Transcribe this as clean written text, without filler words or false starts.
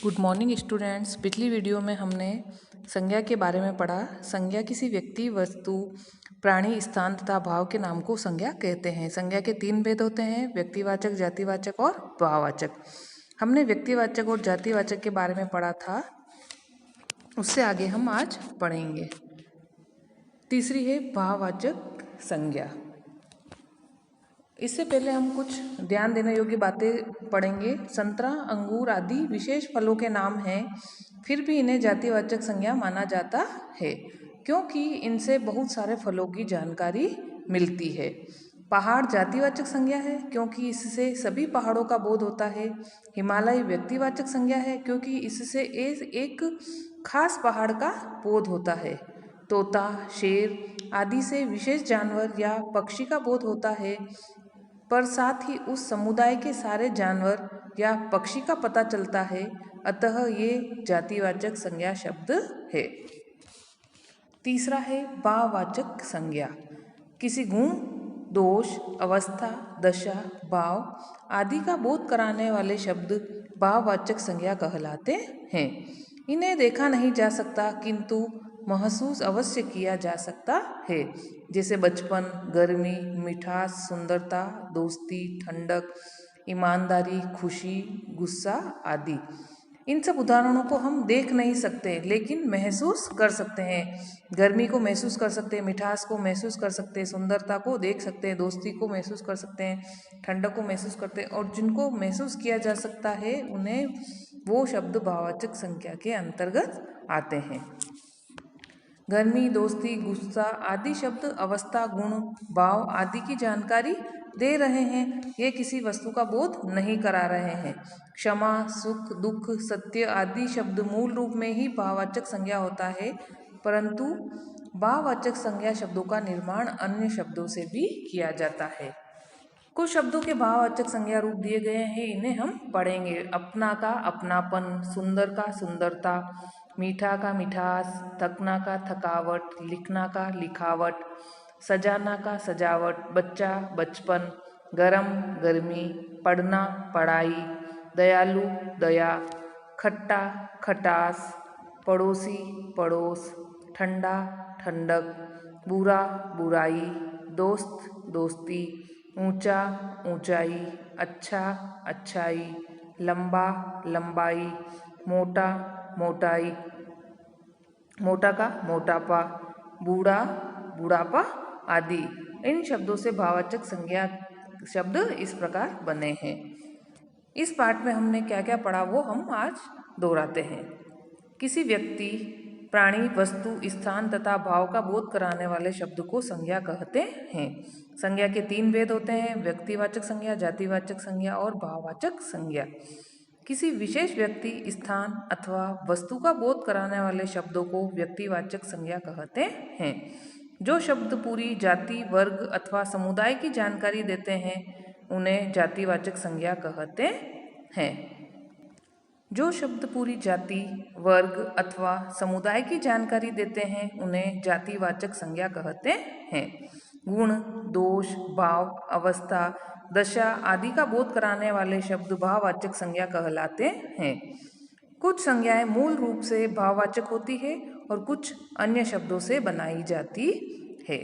Good morning students. पिछली video में हमने संज्ञा के बारे में पढ़ा। संज्ञा किसी व्यक्ति, वस्तु, प्राणी, स्थान तथा भाव के नाम को संज्ञा कहते हैं। संज्ञा के 3 भेद होते हैं: व्यक्तिवाचक, जातिवाचक और भाववाचक। हमने व्यक्तिवाचक और जातिवाचक के बारे में पढ़ा था, उससे आगे हम आज पढ़ेंगे। तीसरी है भाववाचक संज्ञा। इससे पहले हम कुछ ध्यान देने योग्य बातें पढ़ेंगे। संतरा, अंगूर आदि विशेष फलों के नाम हैं, फिर भी इन्हें जातिवाचक संज्ञा माना जाता है क्योंकि इनसे बहुत सारे फलों की जानकारी मिलती है। पहाड़ जातिवाचक संज्ञा है क्योंकि इससे सभी पहाड़ों का बोध होता है। हिमालय व्यक्तिवाचक संज्ञा है क्योंकि इससे एक खास पहाड़ का बोध होता है। तोता, शेर आदि से विशेष जानवर या पक्षी का बोध होता है, पर साथ ही उस समुदाय के सारे जानवर या पक्षी का पता चलता है, अतः ये जातिवाचक संज्ञा शब्द है। तीसरा है भाववाचक संज्ञा। किसी गुण, दोष, अवस्था, दशा, भाव आदि का बोध कराने वाले शब्द भाववाचक संज्ञा कहलाते हैं। इन्हें देखा नहीं जा सकता किंतु महसूस अवश्य किया जा सकता है, जैसे बचपन, गर्मी, मिठास, सुंदरता, दोस्ती, ठंडक, ईमानदारी, खुशी, गुस्सा आदि। इन सब उदाहरणों को हम देख नहीं सकते लेकिन महसूस कर सकते हैं। गर्मी को महसूस कर सकते हैं, मिठास को महसूस कर सकते हैं, सुंदरता को देख सकते हैं, दोस्ती को महसूस कर सकते हैं, ठंडक को महसूस करते हैं, और जिनको महसूस किया जा सकता है उन्हें वो शब्द भाववाचक संज्ञा के अंतर्गत आते हैं। गर्मी, दोस्ती, गुस्सा आदि शब्द अवस्था, गुण, भाव आदि की जानकारी दे रहे हैं, ये किसी वस्तु का बोध नहीं करा रहे हैं। क्षमा, सुख, दुख, सत्य आदि शब्द मूल रूप में ही भाववाचक संज्ञा होता है, परंतु भाववाचक संज्ञा शब्दों का निर्माण अन्य शब्दों से भी किया जाता है। कुछ शब्दों के भाववाचक संज्ञा रूप दिए गए हैं, इन्हें हम पढ़ेंगे। अपना का अपनापन, सुंदर का सुंदरता, मीठा का मिठास, थकना का थकावट, लिखना का लिखावट, सजाना का सजावट, बच्चा बचपन, गरम गर्मी, पढ़ना पढ़ाई, दयालु दया, खट्टा खटास, पड़ोसी पड़ोस, ठंडा ठंडक, बुरा बुराई, दोस्त दोस्ती, ऊंचा ऊंचाई, अच्छा अच्छाई, लंबा लंबाई, मोटा मोटाई, मोटा का मोटापा, बूढ़ा बुढ़ापा आदि। इन शब्दों से भाववाचक संज्ञा शब्द इस प्रकार बने हैं। इस पाठ में हमने क्या क्या पढ़ा वो हम आज दोहराते हैं। किसी व्यक्ति, प्राणी, वस्तु, स्थान तथा भाव का बोध कराने वाले शब्द को संज्ञा कहते हैं। संज्ञा के 3 भेद होते हैं: व्यक्तिवाचक संज्ञा, जातिवाचक संज्ञा और भाववाचक संज्ञा। किसी विशेष व्यक्ति, स्थान अथवा वस्तु का बोध कराने वाले शब्दों को व्यक्तिवाचक संज्ञा कहते हैं। जो शब्द पूरी जाति, वर्ग अथवा समुदाय की जानकारी देते हैं उन्हें जातिवाचक संज्ञा कहते हैं। जो शब्द पूरी जाति, वर्ग अथवा समुदाय की जानकारी देते हैं उन्हें जातिवाचक संज्ञा कहते हैं। गुण, दोष, भाव, अवस्था, दशा आदि का बोध कराने वाले शब्द भाववाचक संज्ञा कहलाते हैं। कुछ संज्ञाएं मूल रूप से भाववाचक होती है और कुछ अन्य शब्दों से बनाई जाती है।